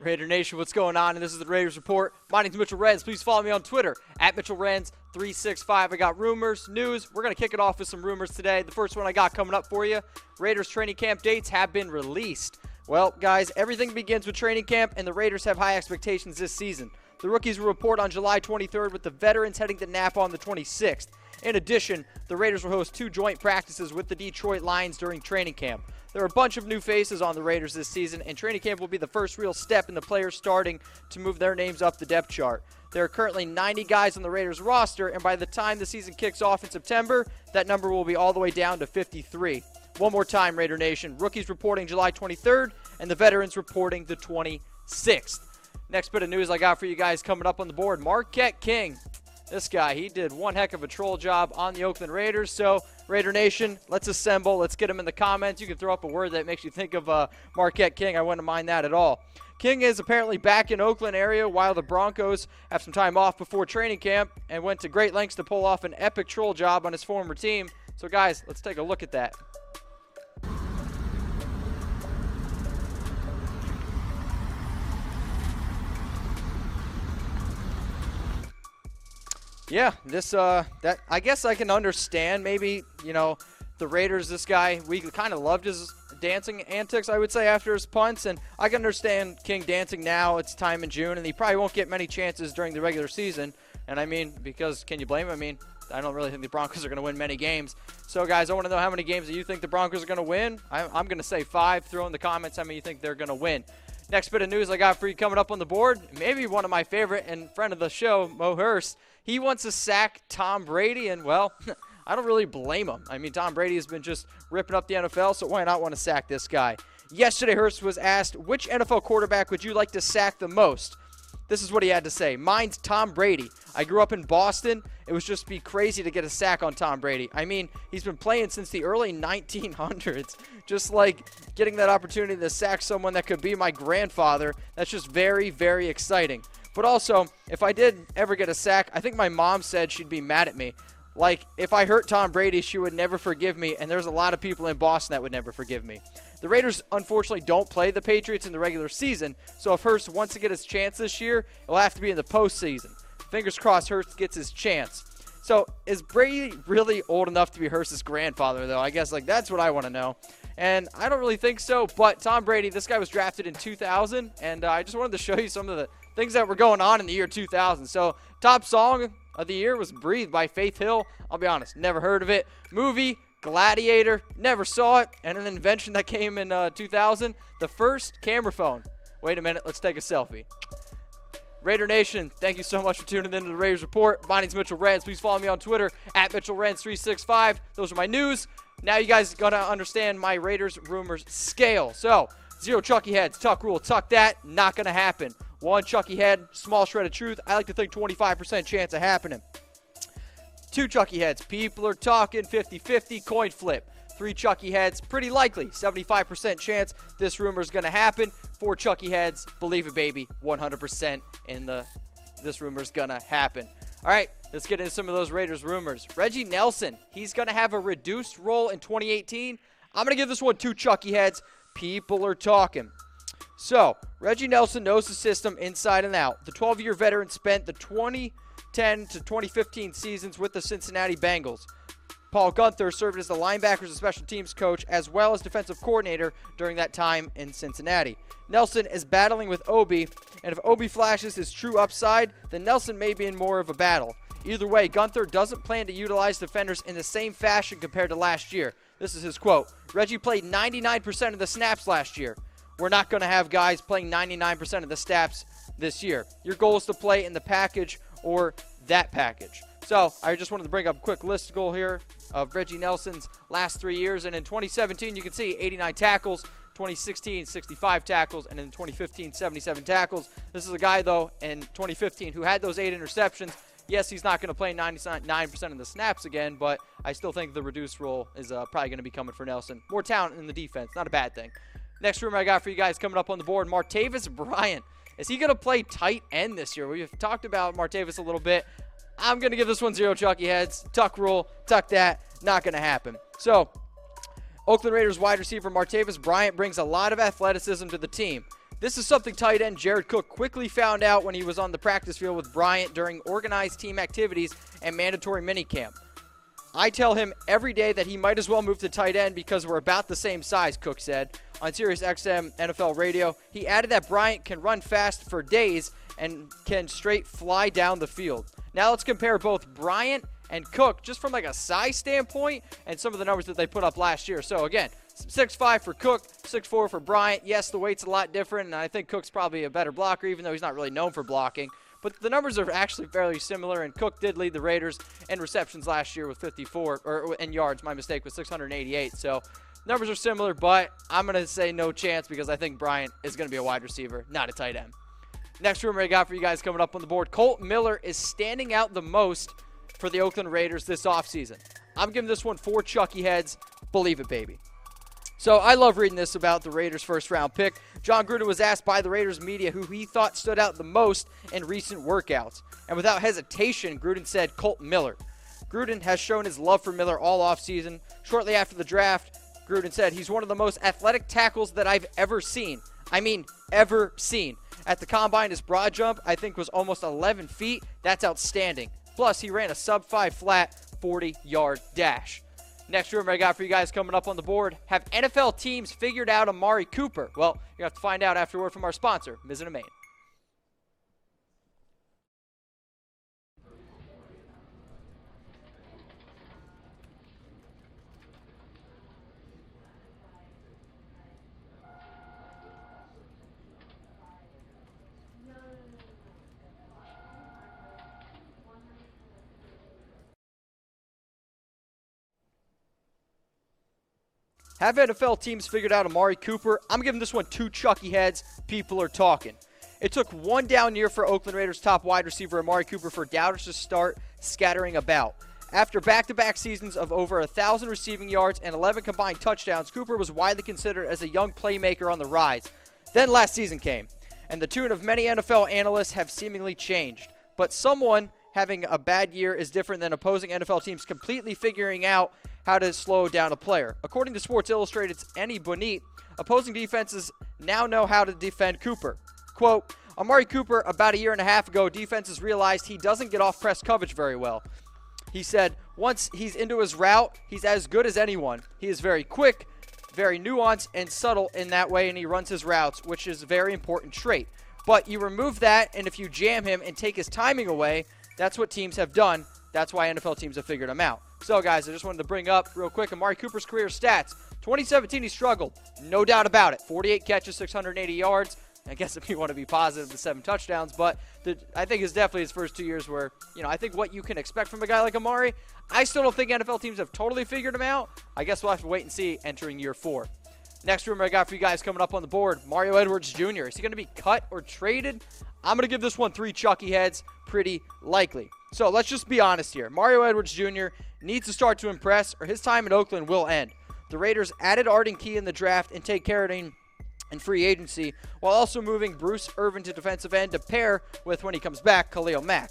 Raider Nation, what's going on? And this is the Raiders Report. My name's Mitchell Renz. Please follow me on Twitter at MitchellRenz365. I got rumors, news. We're going to kick it off with some rumors today. The first one I got coming up for you, Raiders training camp dates have been released. Well, guys, everything begins with training camp, and the Raiders have high expectations this season. The rookies will report on July 23rd, with the veterans heading to Napa on the 26th. In addition, the Raiders will host 2 joint practices with the Detroit Lions during training camp. There are a bunch of new faces on the Raiders this season, and training camp will be the first real step in the players starting to move their names up the depth chart. There are currently 90 guys on the Raiders roster, and by the time the season kicks off in September, that number will be all the way down to 53. One more time, Raider Nation. Rookies reporting July 23rd, and the veterans reporting the 26th. Next bit of news I got for you guys coming up on the board, Marquette King. This guy, he did one heck of a troll job on the Oakland Raiders. So, Raider Nation, let's assemble. Let's get him in the comments. You can throw up a word that makes you think of Marquette King. I wouldn't mind that at all. King is apparently back in Oakland area while the Broncos have some time off before training camp and went to great lengths to pull off an epic troll job on his former team. So, guys, let's take a look at that. Yeah, that I guess I can understand. Maybe, the Raiders, this guy, we kind of loved his dancing antics, I would say, after his punts. And I can understand King dancing now. It's time in June, and he probably won't get many chances during the regular season. And I mean, because can you blame him? I mean, I don't really think the Broncos are going to win many games. So, guys, I want to know how many games that you think the Broncos are going to win. I'm going to say 5. Throw in the comments how many you think they're going to win. Next bit of news I got for you coming up on the board, maybe one of my favorite and friend of the show, Mo Hurst. He wants to sack Tom Brady, and, well, I don't really blame him. I mean, Tom Brady has been just ripping up the NFL, so why not want to sack this guy? Yesterday, Hurst was asked, which NFL quarterback would you like to sack the most? This is what he had to say. Mine's Tom Brady. I grew up in Boston. It would just be crazy to get a sack on Tom Brady. I mean, he's been playing since the early 1900s. Just like getting that opportunity to sack someone that could be my grandfather, that's just very, very exciting. But also, if I did ever get a sack, I think my mom said she'd be mad at me. Like, if I hurt Tom Brady, she would never forgive me, and there's a lot of people in Boston that would never forgive me. The Raiders, unfortunately, don't play the Patriots in the regular season, so if Hurst wants to get his chance this year, it'll have to be in the postseason. Fingers crossed Hurst gets his chance. So, is Brady really old enough to be Hurst's grandfather, though? I guess, that's what I want to know. And I don't really think so, but Tom Brady, this guy was drafted in 2000, and I just wanted to show you some of the things that were going on in the year 2000. So, top song of the year was Breathe by Faith Hill. I'll be honest, never heard of it. Movie, Gladiator, never saw it. And an invention that came in 2000, the first camera phone. Wait a minute, let's take a selfie. Raider Nation, thank you so much for tuning in to the Raiders Report. My name's Mitchell Renz. Please follow me on Twitter at MitchellRenz365. Those are my news. Now you guys got to understand my Raiders rumors scale. So, 0 Chucky heads, tuck rule, tuck that, not going to happen. 1 Chucky head, small shred of truth. I like to think 25% chance of happening. 2 Chucky heads, people are talking 50-50, coin flip. 3 Chucky heads, pretty likely, 75% chance this rumor is going to happen. 4 Chucky heads, believe it, baby, 100% this rumor is going to happen. All right, let's get into some of those Raiders rumors. Reggie Nelson, he's going to have a reduced role in 2018. I'm going to give this one 2 Chucky heads. People are talking. So, Reggie Nelson knows the system inside and out. The 12-year veteran spent the 2010 to 2015 seasons with the Cincinnati Bengals. Paul Guenther served as the linebackers and special teams coach as well as defensive coordinator during that time in Cincinnati. Nelson is battling with Obi, and if Obi flashes his true upside, then Nelson may be in more of a battle. Either way, Guenther doesn't plan to utilize defenders in the same fashion compared to last year. This is his quote. Reggie played 99% of the snaps last year. We're not going to have guys playing 99% of the snaps this year. Your goal is to play in the package or that package. So I just wanted to bring up a quick listicle here of Reggie Nelson's last 3 years. And in 2017, you can see 89 tackles, 2016, 65 tackles, and in 2015, 77 tackles. This is a guy, though, in 2015 who had those 8 interceptions. Yes, he's not going to play 99% of the snaps again, but I still think the reduced role is probably going to be coming for Nelson. More talent in the defense, not a bad thing. Next rumor I got for you guys coming up on the board, Martavis Bryant. Is he going to play tight end this year? We've talked about Martavis a little bit. I'm going to give this one 0 Chucky heads. Tuck rule, tuck that. Not going to happen. So, Oakland Raiders wide receiver Martavis Bryant brings a lot of athleticism to the team. This is something tight end Jared Cook quickly found out when he was on the practice field with Bryant during organized team activities and mandatory minicamp. I tell him every day that he might as well move to tight end because we're about the same size, Cook said on SiriusXM NFL radio. He added that Bryant can run fast for days and can straight fly down the field. Now let's compare both Bryant and Cook just from like a size standpoint and some of the numbers that they put up last year. So again, 6'5" for Cook, 6'4" for Bryant. Yes, the weight's a lot different, and I think Cook's probably a better blocker, even though he's not really known for blocking. But the numbers are actually fairly similar, and Cook did lead the Raiders in receptions last year with 54, or in yards, my mistake, with 688. So numbers are similar, but I'm going to say no chance because I think Bryant is going to be a wide receiver, not a tight end. Next rumor I got for you guys coming up on the board, Kolton Miller is standing out the most for the Oakland Raiders this offseason. I'm giving this one 4 Chucky heads. Believe it, baby. So I love reading this about the Raiders' first-round pick. John Gruden was asked by the Raiders media who he thought stood out the most in recent workouts. And without hesitation, Gruden said Kolton Miller. Gruden has shown his love for Miller all offseason. Shortly after the draft, Gruden said he's one of the most athletic tackles that I've ever seen. I mean, ever seen. At the Combine, his broad jump, I think, was almost 11 feet. That's outstanding. Plus, he ran a sub-5 flat 40-yard dash. Next rumor I got for you guys coming up on the board. Have NFL teams figured out Amari Cooper? Well, you have to find out after a word from our sponsor, Mizzen & Main. Have NFL teams figured out Amari Cooper? I'm giving this one 2 Chucky heads. People are talking. It took one down year for Oakland Raiders top wide receiver Amari Cooper for doubters to start scattering about. After back-to-back seasons of over 1,000 receiving yards and 11 combined touchdowns, Cooper was widely considered as a young playmaker on the rise. Then last season came, and the tune of many NFL analysts have seemingly changed. But someone having a bad year is different than opposing NFL teams completely figuring out how to slow down a player. According to Sports Illustrated's Annie Bonit, opposing defenses now know how to defend Cooper. Quote, Amari Cooper, about a year and a half ago, defenses realized he doesn't get off press coverage very well. He said, once he's into his route, he's as good as anyone. He is very quick, very nuanced, and subtle in that way, and he runs his routes, which is a very important trait. But you remove that, and if you jam him and take his timing away, that's what teams have done. That's why NFL teams have figured him out. So, guys, I just wanted to bring up real quick Amari Cooper's career stats. 2017, he struggled. No doubt about it. 48 catches, 680 yards. I guess if you want to be positive, the 7 touchdowns. But I think it's definitely his first 2 years where, I think what you can expect from a guy like Amari, I still don't think NFL teams have totally figured him out. I guess we'll have to wait and see entering year 4. Next rumor I got for you guys coming up on the board, Mario Edwards Jr. Is he going to be cut or traded? I'm going to give this one 3 Chucky heads, pretty likely. So let's just be honest here. Mario Edwards Jr. needs to start to impress or his time in Oakland will end. The Raiders added Arden Key in the draft and take Carradine in free agency while also moving Bruce Irvin to defensive end to pair with, when he comes back, Khalil Mack.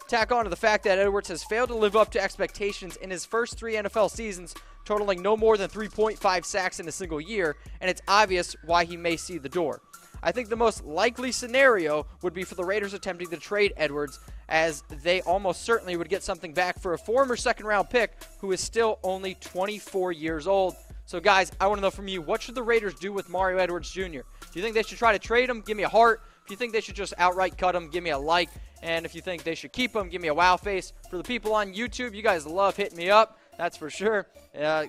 Tack on to the fact that Edwards has failed to live up to expectations in his first 3 NFL seasons, totaling no more than 3.5 sacks in a single year, and it's obvious why he may see the door. I think the most likely scenario would be for the Raiders attempting to trade Edwards, as they almost certainly would get something back for a former second-round pick who is still only 24 years old. So, guys, I want to know from you, what should the Raiders do with Mario Edwards Jr.? Do you think they should try to trade him? Give me a heart. If you think they should just outright cut him, give me a like. And if you think they should keep him, give me a wow face. For the people on YouTube, you guys love hitting me up. That's for sure.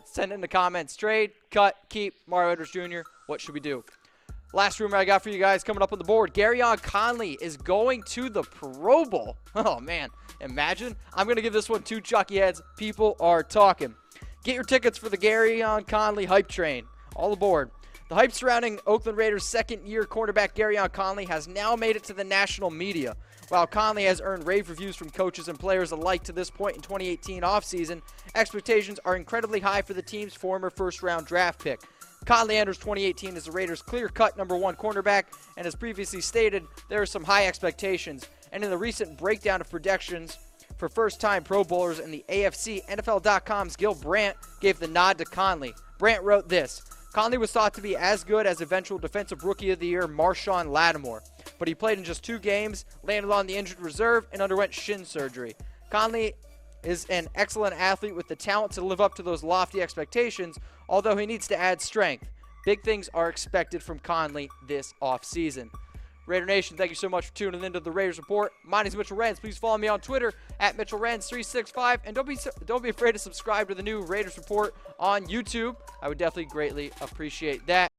Send in the comments, trade, cut, keep, Mario Edwards Jr. What should we do? Last rumor I got for you guys coming up on the board. Gareon Conley is going to the Pro Bowl. Oh, man. Imagine. I'm going to give this one 2 Chucky heads. People are talking. Get your tickets for the Gareon Conley hype train. All aboard. The hype surrounding Oakland Raiders' second-year cornerback Gareon Conley has now made it to the national media. While Conley has earned rave reviews from coaches and players alike to this point in 2018 offseason, expectations are incredibly high for the team's former first-round draft pick. Conley enters 2018 as the Raiders' clear-cut number 1 cornerback, and as previously stated, there are some high expectations. And in the recent breakdown of projections for first-time Pro Bowlers in the AFC, NFL.com's Gil Brandt gave the nod to Conley. Brandt wrote this: Conley was thought to be as good as eventual Defensive Rookie of the Year Marshawn Lattimore, but he played in just 2 games, landed on the injured reserve, and underwent shin surgery. Conley is an excellent athlete with the talent to live up to those lofty expectations, although he needs to add strength. Big things are expected from Conley this offseason. Raider Nation, thank you so much for tuning into the Raiders Report. My name is Mitchell Renz. Please follow me on Twitter at MitchellRenz365, and don't be afraid to subscribe to the new Raiders Report on YouTube. I would definitely greatly appreciate that.